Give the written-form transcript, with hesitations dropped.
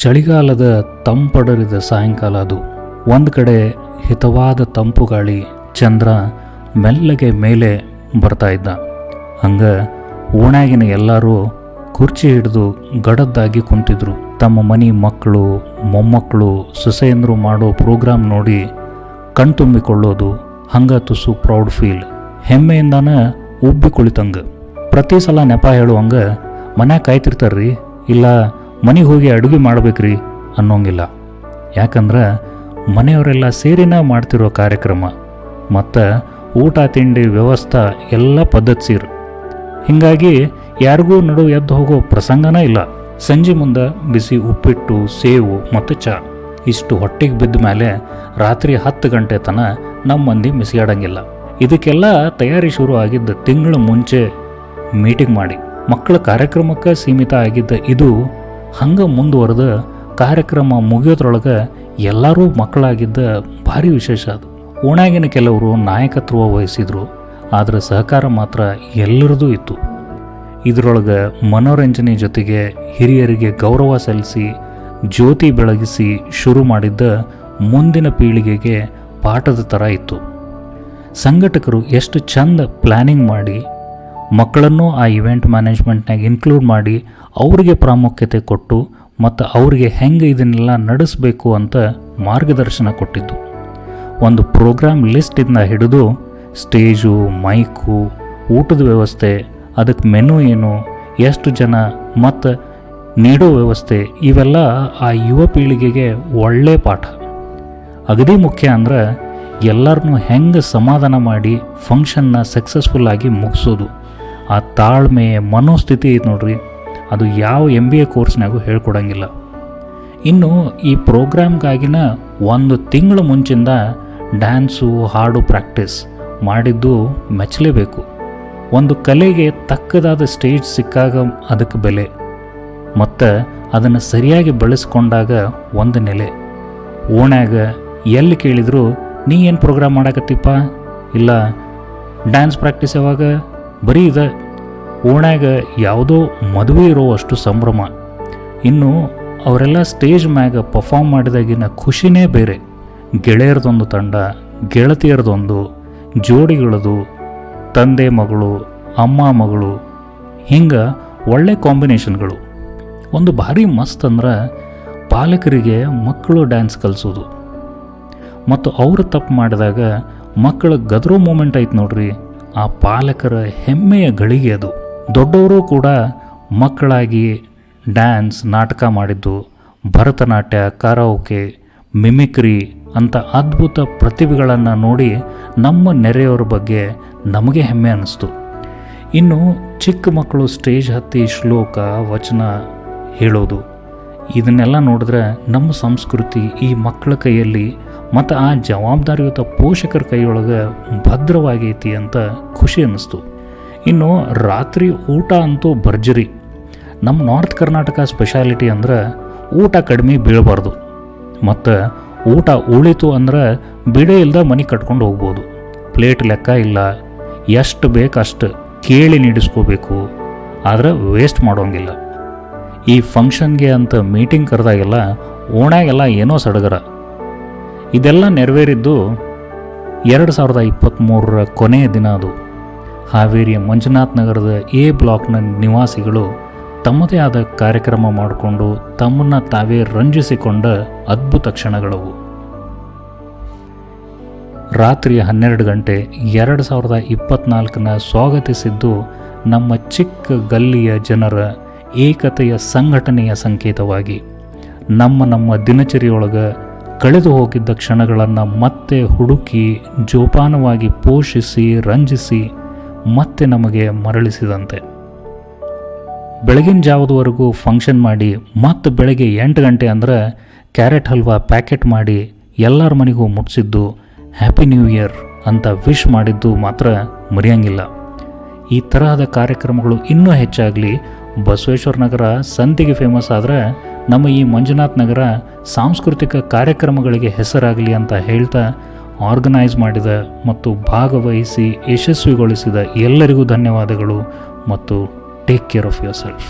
ಚಳಿಗಾಲದ ತಂಪಡರಿದ ಸಾಯಂಕಾಲ ಅದು. ಒಂದು ಕಡೆ ಹಿತವಾದ ತಂಪು ಗಾಳಿ, ಚಂದ್ರ ಮೆಲ್ಲಗೆ ಮೇಲೆ ಬರ್ತಾ ಇದ್ದ. ಹಂಗ ಓಣ್ಯಾಗಿನ ಎಲ್ಲರೂ ಕುರ್ಚಿ ಹಿಡಿದು ಗಡದ್ದಾಗಿ ಕುಂತಿದ್ರು. ತಮ್ಮ ಮನೆ ಮಕ್ಕಳು, ಮೊಮ್ಮಕ್ಕಳು, ಸೊಸೆಯಂದರು ಮಾಡೋ ಪ್ರೋಗ್ರಾಮ್ ನೋಡಿ ಕಣ್ತುಂಬಿಕೊಳ್ಳೋದು ಹಂಗ ತುಸು ಪ್ರೌಡ್ ಫೀಲ್. ಹೆಮ್ಮೆಯಿಂದಾನ ಉಬ್ಬಿ ಕುಳಿತಂಗ. ಪ್ರತಿ ಸಲ ನೆಪ ಹೇಳುವಂಗ ಮನ್ಯಾಗ ಕಾಯ್ತಿರ್ತಾರ್ರಿ, ಇಲ್ಲ ಮನೆಗೆ ಹೋಗಿ ಅಡುಗೆ ಮಾಡ್ಬೇಕ್ರಿ ಅನ್ನೋಂಗಿಲ್ಲ. ಯಾಕಂದ್ರೆ ಮನೆಯವರೆಲ್ಲ ಸೇರಿನ ಮಾಡ್ತಿರೋ ಕಾರ್ಯಕ್ರಮ ಮತ್ತು ಊಟ ತಿಂಡಿ ವ್ಯವಸ್ಥೆ ಎಲ್ಲ ಪದ್ಧತಿ. ಹೀಗಾಗಿ ಯಾರಿಗೂ ನಡು ಎದ್ದು ಹೋಗೋ ಪ್ರಸಂಗನೇ ಇಲ್ಲ. ಸಂಜೆ ಮುಂದೆ ಬಿಸಿ ಉಪ್ಪಿಟ್ಟು, ಸೇವು ಮತ್ತು ಚಹಾ ಇಷ್ಟು ಹೊಟ್ಟೆಗೆ ಬಿದ್ದ ಮೇಲೆ ರಾತ್ರಿ 10 ಗಂಟೆ ತನಕ ನಮ್ಮ ಮಂದಿ ಮಿಸಿಯಾಡಂಗಿಲ್ಲ. ಇದಕ್ಕೆಲ್ಲ ತಯಾರಿ ಶುರು ಆಗಿದ್ದ ತಿಂಗಳ ಮುಂಚೆ ಮೀಟಿಂಗ್ ಮಾಡಿ. ಮಕ್ಕಳ ಕಾರ್ಯಕ್ರಮಕ್ಕೆ ಸೀಮಿತ ಆಗಿದ್ದ ಇದು ಹಂಗೆ ಮುಂದುವರೆದ ಕಾರ್ಯಕ್ರಮ ಮುಗಿಯೋದ್ರೊಳಗೆ ಎಲ್ಲರೂ ಮಕ್ಕಳಾಗಿದ್ದ ಭಾರಿ ವಿಶೇಷ ಅದು. ಓಣ್ಯಾಗಿನ ಕೆಲವರು ನಾಯಕತ್ವ ವಹಿಸಿದ್ರು, ಆದರೆ ಸಹಕಾರ ಮಾತ್ರ ಎಲ್ಲರದೂ ಇತ್ತು. ಇದರೊಳಗೆ ಮನೋರಂಜನೆ ಜೊತೆಗೆ ಹಿರಿಯರಿಗೆ ಗೌರವ ಸಲ್ಲಿಸಿ ಜ್ಯೋತಿ ಬೆಳಗಿಸಿ ಶುರು ಮಾಡಿದ್ದ ಮುಂದಿನ ಪೀಳಿಗೆಗೆ ಪಾಠದ ಥರ ಇತ್ತು. ಸಂಘಟಕರು ಎಷ್ಟು ಚಂದ ಪ್ಲ್ಯಾನಿಂಗ್ ಮಾಡಿ ಮಕ್ಕಳನ್ನು ಆ ಇವೆಂಟ್ ಮ್ಯಾನೇಜ್ಮೆಂಟ್ನಾಗ ಇನ್ಕ್ಲೂಡ್ ಮಾಡಿ ಅವರಿಗೆ ಪ್ರಾಮುಖ್ಯತೆ ಕೊಟ್ಟು ಮತ್ತು ಅವರಿಗೆ ಹೆಂಗೆ ಇದನ್ನೆಲ್ಲ ನಡೆಸಬೇಕು ಅಂತ ಮಾರ್ಗದರ್ಶನ ಕೊಟ್ಟಿದ್ದು. ಒಂದು ಪ್ರೋಗ್ರಾಮ್ ಲಿಸ್ಟಿಂದ ಹಿಡಿದು ಸ್ಟೇಜು, ಮೈಕು, ಊಟದ ವ್ಯವಸ್ಥೆ, ಅದಕ್ಕೆ ಮೆನು ಏನು, ಎಷ್ಟು ಜನ ಮತ್ತು ನೀಡೋ ವ್ಯವಸ್ಥೆ, ಇವೆಲ್ಲ ಆ ಯುವ ಪೀಳಿಗೆಗೆ ಒಳ್ಳೆ ಪಾಠ. ಅಗದಿ ಮುಖ್ಯ ಅಂದ್ರೆ ಎಲ್ಲರನ್ನೂ ಹೆಂಗೆ ಸಮಾಧಾನ ಮಾಡಿ ಫಂಕ್ಷನ್ನ ಸಕ್ಸಸ್ಫುಲ್ಲಾಗಿ ಮುಗಿಸೋದು. ಆ ತಾಳ್ಮೆ, ಮನೋಸ್ಥಿತಿ ಐತೆ ನೋಡ್ರಿ, ಅದು ಯಾವ MBA ಕೋರ್ಸ್ನಾಗೂ ಹೇಳ್ಕೊಡಂಗಿಲ್ಲ. ಇನ್ನು ಈ ಪ್ರೋಗ್ರಾಮ್ಗಾಗಿನ 1 ತಿಂಗಳು ಮುಂಚಿಂದ ಡ್ಯಾನ್ಸು, ಹಾಡು ಪ್ರಾಕ್ಟೀಸ್ ಮಾಡಿದ್ದು ಮೆಚ್ಚಲೇಬೇಕು. ಒಂದು ಕಲೆಗೆ ತಕ್ಕದಾದ ಸ್ಟೇಜ್ ಸಿಕ್ಕಾಗ ಅದಕ್ಕೆ ಬೆಲೆ, ಮತ್ತು ಅದನ್ನು ಸರಿಯಾಗಿ ಬಳಸ್ಕೊಂಡಾಗ ಒಂದು ನೆಲೆ. ಓಣ್ಯಾಗ ಎಲ್ಲಿ ಕೇಳಿದ್ರು ನೀ ಏನು ಪ್ರೋಗ್ರಾಮ್ ಮಾಡಾಕತ್ತಿಪ್ಪ, ಇಲ್ಲ ಡ್ಯಾನ್ಸ್ ಪ್ರಾಕ್ಟೀಸ್ ಯಾವಾಗ, ಬರೀ ಇದೆ. ಓಣ್ಯಾಗ ಯಾವುದೋ ಮದುವೆ ಇರೋ ಅಷ್ಟು ಸಂಭ್ರಮ. ಇನ್ನು ಅವರೆಲ್ಲ ಸ್ಟೇಜ್ ಮ್ಯಾಗ ಪರ್ಫಾರ್ಮ್ ಮಾಡಿದಾಗಿನ ಖುಷಿನೇ ಬೇರೆ. ಗೆಳೆಯರದೊಂದು ತಂಡ, ಗೆಳತಿಯರದೊಂದು, ಜೋಡಿಗಳದು, ತಂದೆ ಮಗಳು, ಅಮ್ಮ ಮಗಳು, ಹಿಂಗೆ ಒಳ್ಳೆ ಕಾಂಬಿನೇಷನ್ಗಳು. ಒಂದು ಭಾರಿ ಮಸ್ತ್ ಅಂದ್ರೆ ಪಾಲಕರಿಗೆ ಮಕ್ಕಳು ಡ್ಯಾನ್ಸ್ ಕಲಿಸೋದು ಮತ್ತು ಅವರು ತಪ್ಪು ಮಾಡಿದಾಗ ಮಕ್ಕಳ ಗದರೋ ಮೂಮೆಂಟ್ ಐತೆ ನೋಡ್ರಿ, ಆ ಪಾಲಕರ ಹೆಮ್ಮೆಯ ಗಳಿಗೆ ಅದು. ದೊಡ್ಡವರು ಕೂಡ ಮಕ್ಕಳಾಗಿ ಡ್ಯಾನ್ಸ್, ನಾಟಕ ಮಾಡಿದ್ದು, ಭರತನಾಟ್ಯ, ಕರಾವೋಕೆ, ಮಿಮಿಕ್ರಿ ಅಂತ ಅದ್ಭುತ ಪ್ರತಿಭೆಗಳನ್ನು ನೋಡಿ ನಮ್ಮ ನೆರೆಯವರ ಬಗ್ಗೆ ನಮಗೆ ಹೆಮ್ಮೆ ಅನ್ನಿಸ್ತು. ಇನ್ನು ಚಿಕ್ಕ ಮಕ್ಕಳು ಸ್ಟೇಜ್ ಹತ್ತಿ ಶ್ಲೋಕ, ವಚನ ಹೇಳೋದು, ಇದನ್ನೆಲ್ಲ ನೋಡಿದ್ರೆ ನಮ್ಮ ಸಂಸ್ಕೃತಿ ಈ ಮಕ್ಕಳ ಕೈಯಲ್ಲಿ ಮತ್ತು ಆ ಜವಾಬ್ದಾರಿಯುತ ಪೋಷಕರ ಕೈಯೊಳಗೆ ಭದ್ರವಾಗೈತಿ ಅಂತ ಖುಷಿ ಅನ್ನಿಸ್ತು. ಇನ್ನು ರಾತ್ರಿ ಊಟ ಅಂತೂ ಭರ್ಜರಿ. ನಮ್ಮ ನಾರ್ತ್ ಕರ್ನಾಟಕ ಸ್ಪೆಷಾಲಿಟಿ ಅಂದ್ರೆ ಊಟ ಕಡಿಮೆ ಬೀಳಬಾರ್ದು, ಮತ್ತು ಊಟ ಉಳಿತು ಅಂದ್ರೆ ಬಿಡೇ ಇಲ್ದ ಮನೆ ಕಟ್ಕೊಂಡು ಹೋಗ್ಬೋದು. ಪ್ಲೇಟ್ ಲೆಕ್ಕ ಇಲ್ಲ, ಎಷ್ಟು ಬೇಕಷ್ಟು ಕೇಳಿ ನೀಡಿಸ್ಕೋಬೇಕು, ಆದರೆ ವೇಸ್ಟ್ ಮಾಡೋಂಗಿಲ್ಲ. ಈ ಫಂಕ್ಷನ್ಗೆ ಅಂತ ಮೀಟಿಂಗ್ ಕರೆದಾಗೆಲ್ಲ ಓಣ್ಯಾಗೆಲ್ಲ ಏನೋ ಸಡಗರ. ಇದೆಲ್ಲ ನೆರವೇರಿದ್ದು 2023ರ ಕೊನೆಯ ದಿನ ಅದು. ಹಾವೇರಿಯ ಮಂಜುನಾಥ್ ನಗರದ A ಬ್ಲಾಕ್ನ ನಿವಾಸಿಗಳು ತಮ್ಮದೇ ಆದ ಕಾರ್ಯಕ್ರಮ ಮಾಡಿಕೊಂಡು ತಮ್ಮನ್ನು ತಾವೇ ರಂಜಿಸಿಕೊಂಡ ಅದ್ಭುತ ಕ್ಷಣಗಳವು. ರಾತ್ರಿ 12 ಗಂಟೆ 2024ನ ಸ್ವಾಗತಿಸಿದ್ದು ನಮ್ಮ ಚಿಕ್ಕ ಗಲ್ಲಿಯ ಜನರ ಏಕತೆಯ ಸಂಘಟನೆಯ ಸಂಕೇತವಾಗಿ. ನಮ್ಮ ದಿನಚರಿಯೊಳಗೆ ಕಳೆದು ಹೋಗಿದ್ದ ಕ್ಷಣಗಳನ್ನು ಮತ್ತೆ ಹುಡುಕಿ ಜೋಪಾನವಾಗಿ ಪೋಷಿಸಿ ರಂಜಿಸಿ ಮತ್ತೆ ನಮಗೆ ಮರಳಿಸಿದಂತೆ. ಬೆಳಗಿನ ಜಾವದವರೆಗೂ ಫಂಕ್ಷನ್ ಮಾಡಿ ಮತ್ತೆ ಬೆಳಗ್ಗೆ 8 ಗಂಟೆ ಅಂದ್ರೆ ಕ್ಯಾರೆಟ್ ಹಲ್ವಾ ಪ್ಯಾಕೆಟ್ ಮಾಡಿ ಎಲ್ಲರ ಮನೆಗೂ ಮುಟ್ಟಿಸಿದ್ದು, ಹ್ಯಾಪಿ ನ್ಯೂ ಇಯರ್ ಅಂತ ವಿಶ್ ಮಾಡಿದ್ದು ಮಾತ್ರ ಮರೆಯಂಗಿಲ್ಲ. ಈ ತರಹದ ಕಾರ್ಯಕ್ರಮಗಳು ಇನ್ನೂ ಹೆಚ್ಚಾಗಲಿ. ಬಸವೇಶ್ವರ ನಗರ ಸಂತಿಗೆ ಫೇಮಸ್ ಆದರೆ ನಮ್ಮ ಈ ಮಂಜುನಾಥ್ ನಗರ ಸಾಂಸ್ಕೃತಿಕ ಕಾರ್ಯಕ್ರಮಗಳಿಗೆ ಹೆಸರಾಗಲಿ ಅಂತ ಹೇಳ್ತಾ ಆರ್ಗನೈಸ್ ಮಾಡಿದ ಮತ್ತು ಭಾಗವಹಿಸಿ ಯಶಸ್ವಿಗೊಳಿಸಿದ ಎಲ್ಲರಿಗೂ ಧನ್ಯವಾದಗಳು ಮತ್ತು take care of your self.